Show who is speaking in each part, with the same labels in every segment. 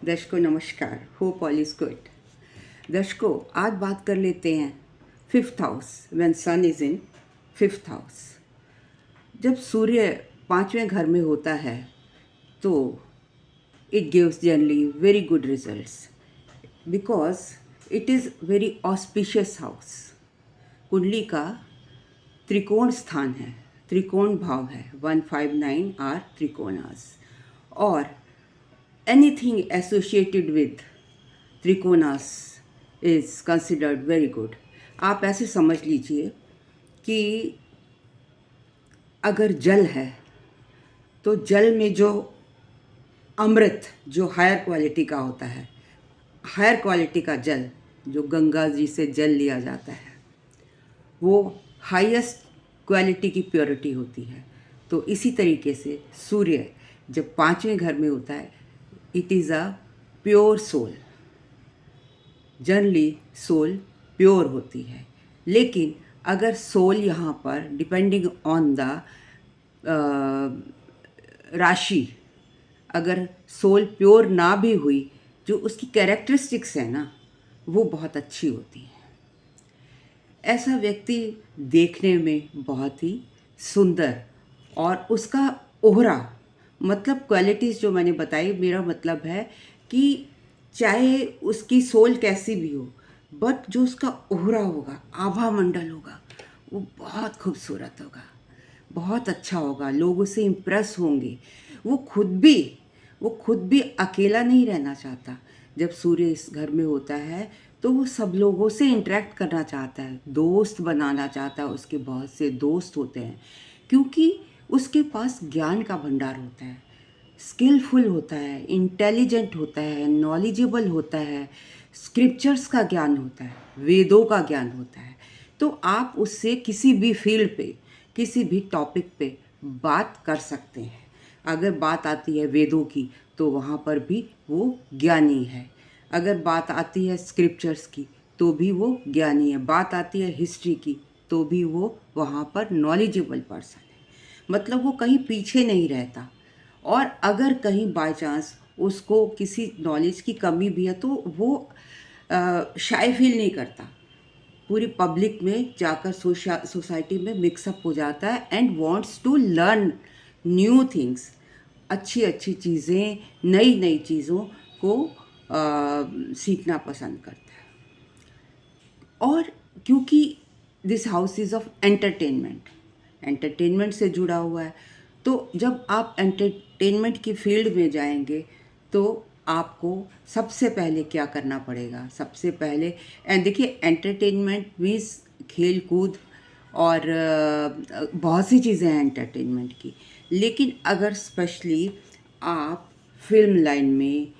Speaker 1: दर्शकों नमस्कार, hope all is good. दर्शकों आज बात कर लेते हैं fifth house, when sun is in fifth house. जब सूर्य पांचवें घर में होता है तो it gives generally very good results because it is very auspicious house. कुंडली का त्रिकोण स्थान है, त्रिकोण भाव है, 159 आर त्रिकोणास, और anything associated with त्रिकोणास is considered very good। आप ऐसे समझ लीजिए कि अगर जल है तो जल में जो अमृत जो हायर क्वालिटी का होता है, हायर क्वालिटी का जल जो गंगा जी से जल लिया जाता है वो हाईएस्ट क्वालिटी की प्योरिटी होती है। तो इसी तरीके से सूर्य जब पांचवें घर में होता है it is a pure soul. Generally soul pure होती है, लेकिन अगर सोल यहाँ पर डिपेंडिंग ऑन द राशि, अगर सोल प्योर ना भी हुई, जो उसकी कैरेक्टरिस्टिक्स है ना वो बहुत अच्छी होती है। ऐसा व्यक्ति देखने में बहुत ही सुंदर और उसका ओहरा, मतलब क्वालिटीज़ जो मैंने बताई, मेरा मतलब है कि चाहे उसकी सोल कैसी भी हो बट जो उसका ओहरा होगा, आभा मंडल होगा, वो बहुत खूबसूरत होगा, बहुत अच्छा होगा, लोग उससे इम्प्रेस होंगे। वो खुद भी अकेला नहीं रहना चाहता। जब सूर्य इस घर में होता है तो वो सब लोगों से इंटरेक्ट करना चाहता है, दोस्त बनाना चाहता है, उसके बहुत से दोस्त होते हैं क्योंकि उसके पास ज्ञान का भंडार होता है, स्किलफुल होता है, इंटेलिजेंट होता है, नॉलेजेबल होता है, स्क्रिप्चर्स का ज्ञान होता है, वेदों का ज्ञान होता है। तो आप उससे किसी भी फील्ड पे, किसी भी टॉपिक पे बात कर सकते हैं। अगर बात आती है वेदों की तो वहाँ पर भी वो ज्ञानी है, अगर बात आती है स्क्रिप्चर्स की तो भी वो ज्ञानी है, बात आती है हिस्ट्री की तो भी वो वहाँ पर नॉलेजेबल पर्सन है। मतलब वो कहीं पीछे नहीं रहता, और अगर कहीं बाय चांस उसको किसी नॉलेज की कमी भी है तो वो शाय फील नहीं करता, पूरी पब्लिक में जाकर सोसाइटी में मिक्सअप हो जाता है and wants to learn new things, अच्छी अच्छी चीज़ें, नई नई चीज़ों को सीखना पसंद करता है। और क्योंकि this house is of entertainment, entertainment से जुड़ा हुआ है, तो जब आप एंटरटेनमेंट की फील्ड में जाएंगे तो आपको सबसे पहले क्या करना पड़ेगा, सबसे पहले देखिए एंटरटेनमेंट मीन्स खेल कूद और बहुत सी चीज़ें हैं एंटरटेनमेंट की, लेकिन अगर स्पेशली आप फिल्म लाइन में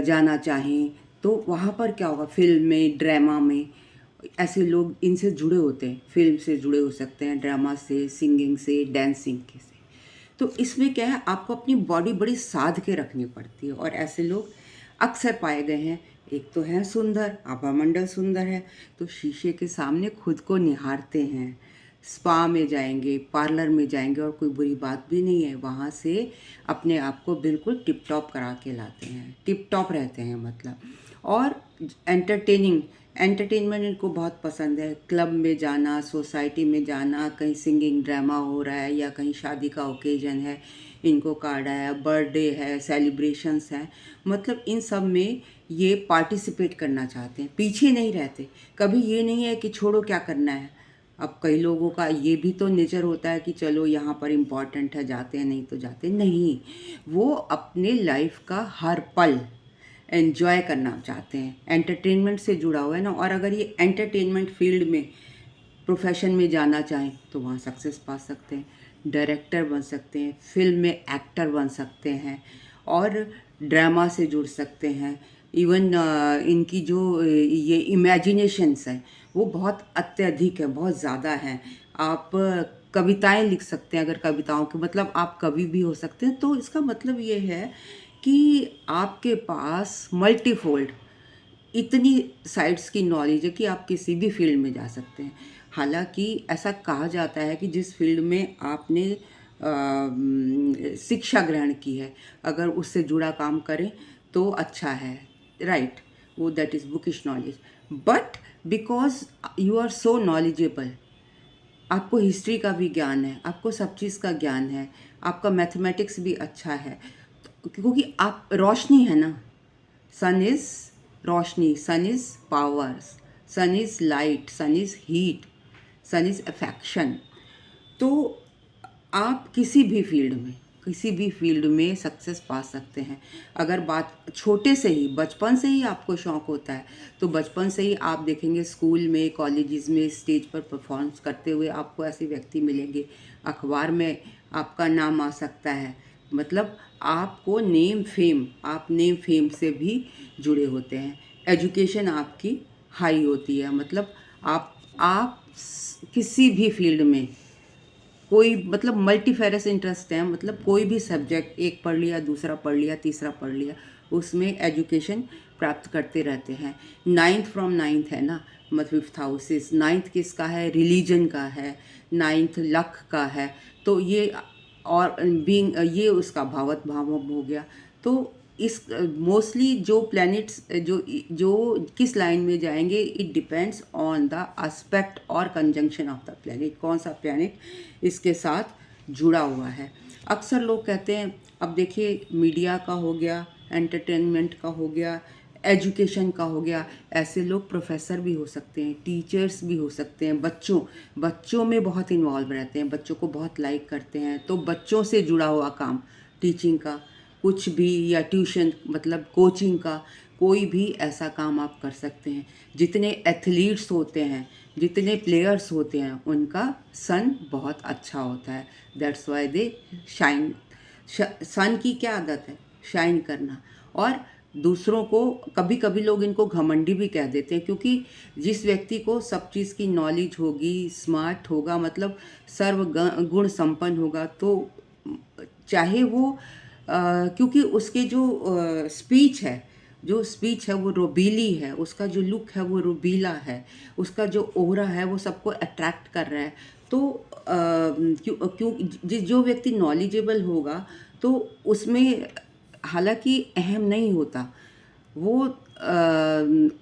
Speaker 1: जाना चाहें तो वहाँ पर क्या होगा, फिल्म में, ड्रामा में, ऐसे लोग इनसे जुड़े होते हैं, फिल्म से जुड़े हो सकते हैं, ड्रामा से, सिंगिंग से, डांसिंग के से। तो इसमें क्या है, आपको अपनी बॉडी बड़ी साध के रखनी पड़ती है, और ऐसे लोग अक्सर पाए गए हैं। एक तो है सुंदर, आभामंडल सुंदर है तो शीशे के सामने खुद को निहारते हैं, स्पा में जाएंगे, पार्लर में जाएंगे, और कोई बुरी बात भी नहीं है, वहाँ से अपने आप को बिल्कुल टिप टॉप करा के लाते हैं, टिप टॉप रहते हैं मतलब। और एंटरटेनमेंट इनको बहुत पसंद है, क्लब में जाना, सोसाइटी में जाना, कहीं सिंगिंग ड्रामा हो रहा है या कहीं शादी का ओकेजन है, इनको कार्ड आया, बर्थडे है, सेलिब्रेशंस हैं, मतलब इन सब में ये पार्टिसिपेट करना चाहते हैं, पीछे नहीं रहते। कभी ये नहीं है कि छोड़ो क्या करना है। अब कई लोगों का ये भी तो नेचर होता है कि चलो यहाँ पर इम्पॉर्टेंट है, जाते हैं, नहीं तो जाते नहीं। वो अपने लाइफ का हर पल एन्जॉय करना चाहते हैं, एंटरटेनमेंट से जुड़ा हुआ है ना। और अगर ये एंटरटेनमेंट फील्ड में प्रोफेशन में जाना चाहें तो वहाँ सक्सेस पा सकते हैं, डायरेक्टर बन सकते हैं, फिल्म में एक्टर बन सकते हैं, और ड्रामा से जुड़ सकते हैं। इवन इनकी जो ये इमेजिनेशंस हैं वो बहुत अत्यधिक है, बहुत ज़्यादा है। आप कविताएं लिख सकते हैं, अगर कविताओं के मतलब आप कवि भी हो सकते हैं, तो इसका मतलब ये है कि आपके पास मल्टीफोल्ड इतनी साइड्स की नॉलेज है कि आप किसी भी फील्ड में जा सकते हैं। हालांकि ऐसा कहा जाता है कि जिस फील्ड में आपने शिक्षा ग्रहण की है, अगर उससे जुड़ा काम करें तो अच्छा है, राइट, वो that is bookish knowledge. But because you are so knowledgeable, आपको हिस्ट्री का भी ज्ञान है, आपको सब चीज़ का ज्ञान है, आपका मैथमेटिक्स भी अच्छा है, क्योंकि आप रोशनी है ना, सन इज़ रोशनी, sun is powers, sun is light, sun is heat, sun is affection. तो आप किसी भी फील्ड में सक्सेस पा सकते हैं। अगर बात छोटे से ही, बचपन से ही आपको शौक़ होता है, तो बचपन से ही आप देखेंगे स्कूल में, कॉलेजेस में स्टेज पर परफॉर्मेंस करते हुए आपको ऐसे व्यक्ति मिलेंगे, अखबार में आपका नाम आ सकता है, मतलब आपको आप नेम फेम से भी जुड़े होते हैं। एजुकेशन आपकी हाई होती है, मतलब आप किसी भी फील्ड में कोई, मतलब मल्टीफेरस इंटरेस्ट है, मतलब कोई भी सब्जेक्ट एक पढ़ लिया, दूसरा पढ़ लिया, तीसरा पढ़ लिया, उसमें एजुकेशन प्राप्त करते रहते हैं। नाइन्थ फ्रॉम नाइन्थ है ना, मतलब फिफ्थ हाउसेस, नाइन्थ किसका है, रिलीजन का है, नाइन्थ लक का है, तो ये और बीइंग ये उसका भावत भाव हो गया। तो इस मोस्टली जो प्लैनेट्स जो जो किस लाइन में जाएंगे, it depends on the aspect और कंजंक्शन ऑफ द प्लैनेट, कौन सा प्लैनेट इसके साथ जुड़ा हुआ है। अक्सर लोग कहते हैं, अब देखिए मीडिया का हो गया, एंटरटेनमेंट का हो गया, एजुकेशन का हो गया, ऐसे लोग प्रोफेसर भी हो सकते हैं, टीचर्स भी हो सकते हैं, बच्चों में बहुत इन्वॉल्व रहते हैं, बच्चों को बहुत लाइक करते हैं, तो बच्चों से जुड़ा हुआ काम, टीचिंग का कुछ भी, या ट्यूशन मतलब कोचिंग का कोई भी ऐसा काम आप कर सकते हैं। जितने एथलीट्स होते हैं, जितने प्लेयर्स होते हैं, उनका सन बहुत अच्छा होता है, दैट्स वाई दे शाइन। सन की क्या आदत है, शाइन करना। और दूसरों को, कभी कभी लोग इनको घमंडी भी कह देते हैं, क्योंकि जिस व्यक्ति को सब चीज़ की नॉलेज होगी, स्मार्ट होगा, मतलब सर्व गुण संपन्न होगा, तो चाहे वो क्योंकि उसके जो स्पीच है वो रोबीली है, उसका जो लुक है वो रोबीला है, उसका जो ओरा है वो सबको अट्रैक्ट कर रहा है। तो क्यों जो व्यक्ति नॉलेजेबल होगा, तो उसमें हालांकि अहम नहीं होता, वो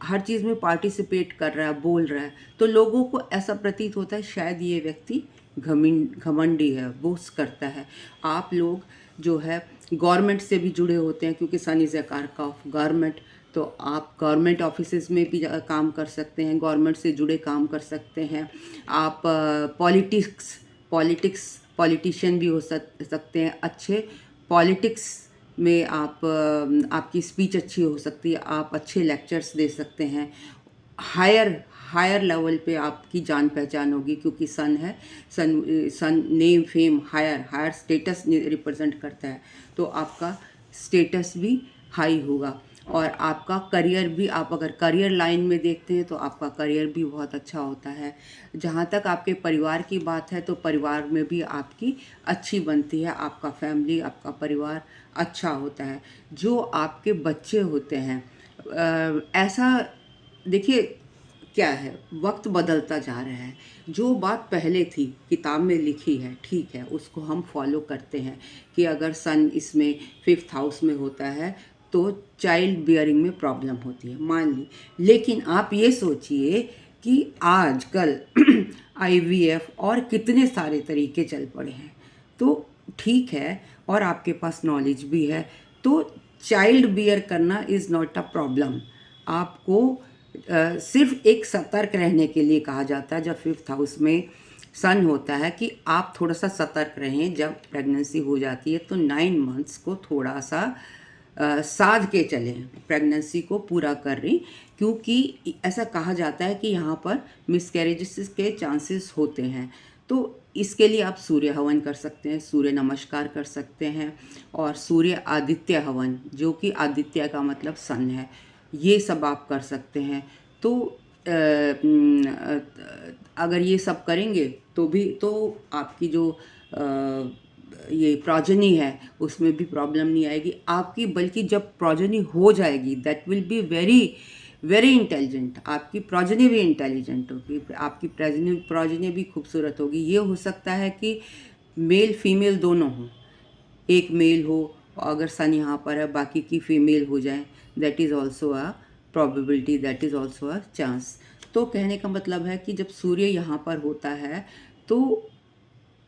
Speaker 1: हर चीज़ में पार्टिसिपेट कर रहा है, बोल रहा है, तो लोगों को ऐसा प्रतीत होता है शायद ये व्यक्ति घमंडी है, बोस्ट करता है। आप लोग जो है गवर्नमेंट से भी जुड़े होते हैं, क्योंकि सन इज़ अ कारक ऑफ गवर्नमेंट, तो आप गवर्नमेंट ऑफिसेज में भी काम कर सकते हैं, गवर्नमेंट से जुड़े काम कर सकते हैं। आप पॉलिटिशियन भी हो सकते हैं, अच्छे पॉलिटिक्स में आपकी स्पीच अच्छी हो सकती है, आप अच्छे लेक्चर्स दे सकते हैं, हायर लेवल पे आपकी जान पहचान होगी, क्योंकि सन है, sun name fame higher status represent करता है, तो आपका स्टेटस भी हाई होगा। और आपका करियर भी, आप अगर करियर लाइन में देखते हैं तो आपका करियर भी बहुत अच्छा होता है। जहाँ तक आपके परिवार की बात है, तो परिवार में भी आपकी अच्छी बनती है, आपका फैमिली, आपका परिवार अच्छा होता है। जो आपके बच्चे होते हैं, ऐसा देखिए क्या है, वक्त बदलता जा रहा है, जो बात पहले थी किताब में लिखी है, ठीक है, उसको हम फॉलो करते हैं कि अगर सन इसमें फिफ्थ हाउस में होता है तो चाइल्ड बियरिंग में प्रॉब्लम होती है, मान ली। लेकिन आप ये सोचिए कि आजकल आईवीएफ और कितने सारे तरीके चल पड़े हैं, तो ठीक है, और आपके पास नॉलेज भी है, तो चाइल्ड बियर करना इज़ नॉट अ प्रॉब्लम। आपको सिर्फ एक सतर्क रहने के लिए कहा जाता है, जब फिफ्थ हाउस में सन होता है, कि आप थोड़ा सा सतर्क रहें। जब प्रेगनेंसी हो जाती है तो 9 मंथ्स को थोड़ा सा साध के चलें, प्रेगनेंसी को पूरा कर रही, क्योंकि ऐसा कहा जाता है कि यहाँ पर मिसकैरेजेस के चांसेस होते हैं। तो इसके लिए आप सूर्य हवन कर सकते हैं, सूर्य नमस्कार कर सकते हैं, और सूर्य आदित्य हवन, जो कि आदित्य का मतलब सन है, ये सब आप कर सकते हैं। तो अगर ये सब करेंगे तो आपकी जो ये प्रोजनी है उसमें भी प्रॉब्लम नहीं आएगी आपकी, बल्कि जब प्रोजनी हो जाएगी, that will be very very intelligent, आपकी प्रोजनी भी इंटेलिजेंट होगी, आपकी प्रोजनी भी खूबसूरत होगी। ये हो सकता है कि मेल फीमेल दोनों हों, एक मेल हो अगर सन यहाँ पर है बाकी की फीमेल हो जाए, that is also a probability, that is also a chance. तो कहने का मतलब है कि जब सूर्य यहाँ पर होता है तो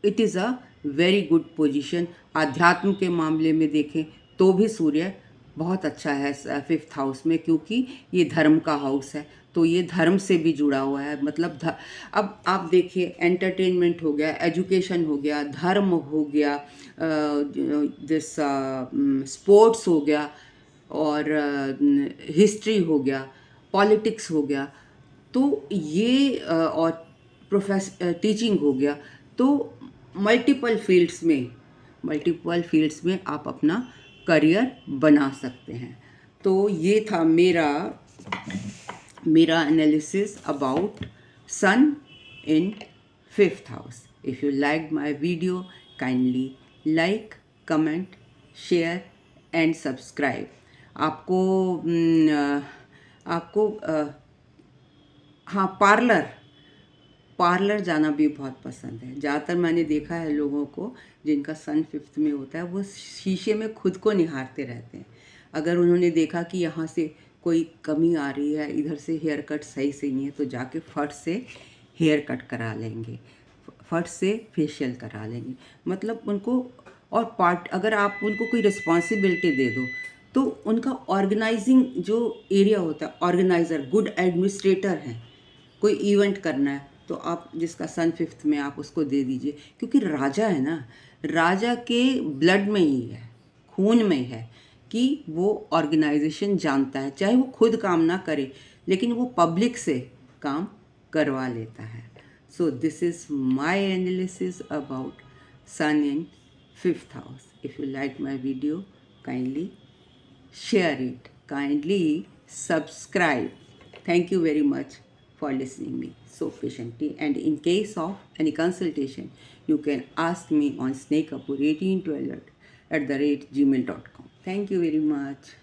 Speaker 1: it is a very good position. आध्यात्म के मामले में देखें तो भी सूर्य बहुत अच्छा है 5th हाउस में, क्योंकि ये धर्म का हाउस है, तो ये धर्म से भी जुड़ा हुआ है। मतलब अब आप देखिए, एंटरटेनमेंट हो गया, एजुकेशन हो गया, धर्म हो गया, दिस स्पोर्ट्स हो गया, और हिस्ट्री हो गया, पॉलिटिक्स हो गया, तो ये और टीचिंग हो गया। तो मल्टीपल फील्ड्स में आप अपना करियर बना सकते हैं। तो ये था मेरा analysis about sun in 5th house. If you like my video, kindly like, comment, share and subscribe. आपको हाँ, पार्लर जाना भी बहुत पसंद है। ज़्यादातर मैंने देखा है लोगों को जिनका सन 5th में होता है, वो शीशे में खुद को निहारते रहते हैं। अगर उन्होंने देखा कि यहाँ से कोई कमी आ रही है, इधर से हेयर कट सही से नहीं है, तो जाके फट से हेयर कट करा लेंगे, फट से फेशियल करा लेंगे। मतलब उनको, और अगर आप उनको कोई रिस्पॉन्सिबिलिटी दे दो तो उनका ऑर्गेनाइजिंग जो एरिया होता है, ऑर्गेनाइज़र, गुड एडमिनिस्ट्रेटर हैं। कोई इवेंट करना है तो आप जिसका सन 5th में, आप उसको दे दीजिए, क्योंकि राजा है ना, राजा के ब्लड में ही है, खून में है कि वो ऑर्गेनाइजेशन जानता है, चाहे वो खुद काम ना करे लेकिन वो पब्लिक से काम करवा लेता है। So this is my analysis about sun in 5th house. If you like my video, kindly share it, kindly subscribe. Thank you very much for listening me so patiently, and in case of any consultation you can ask me on snakekapoor1812@gmail.com. Thank you very much.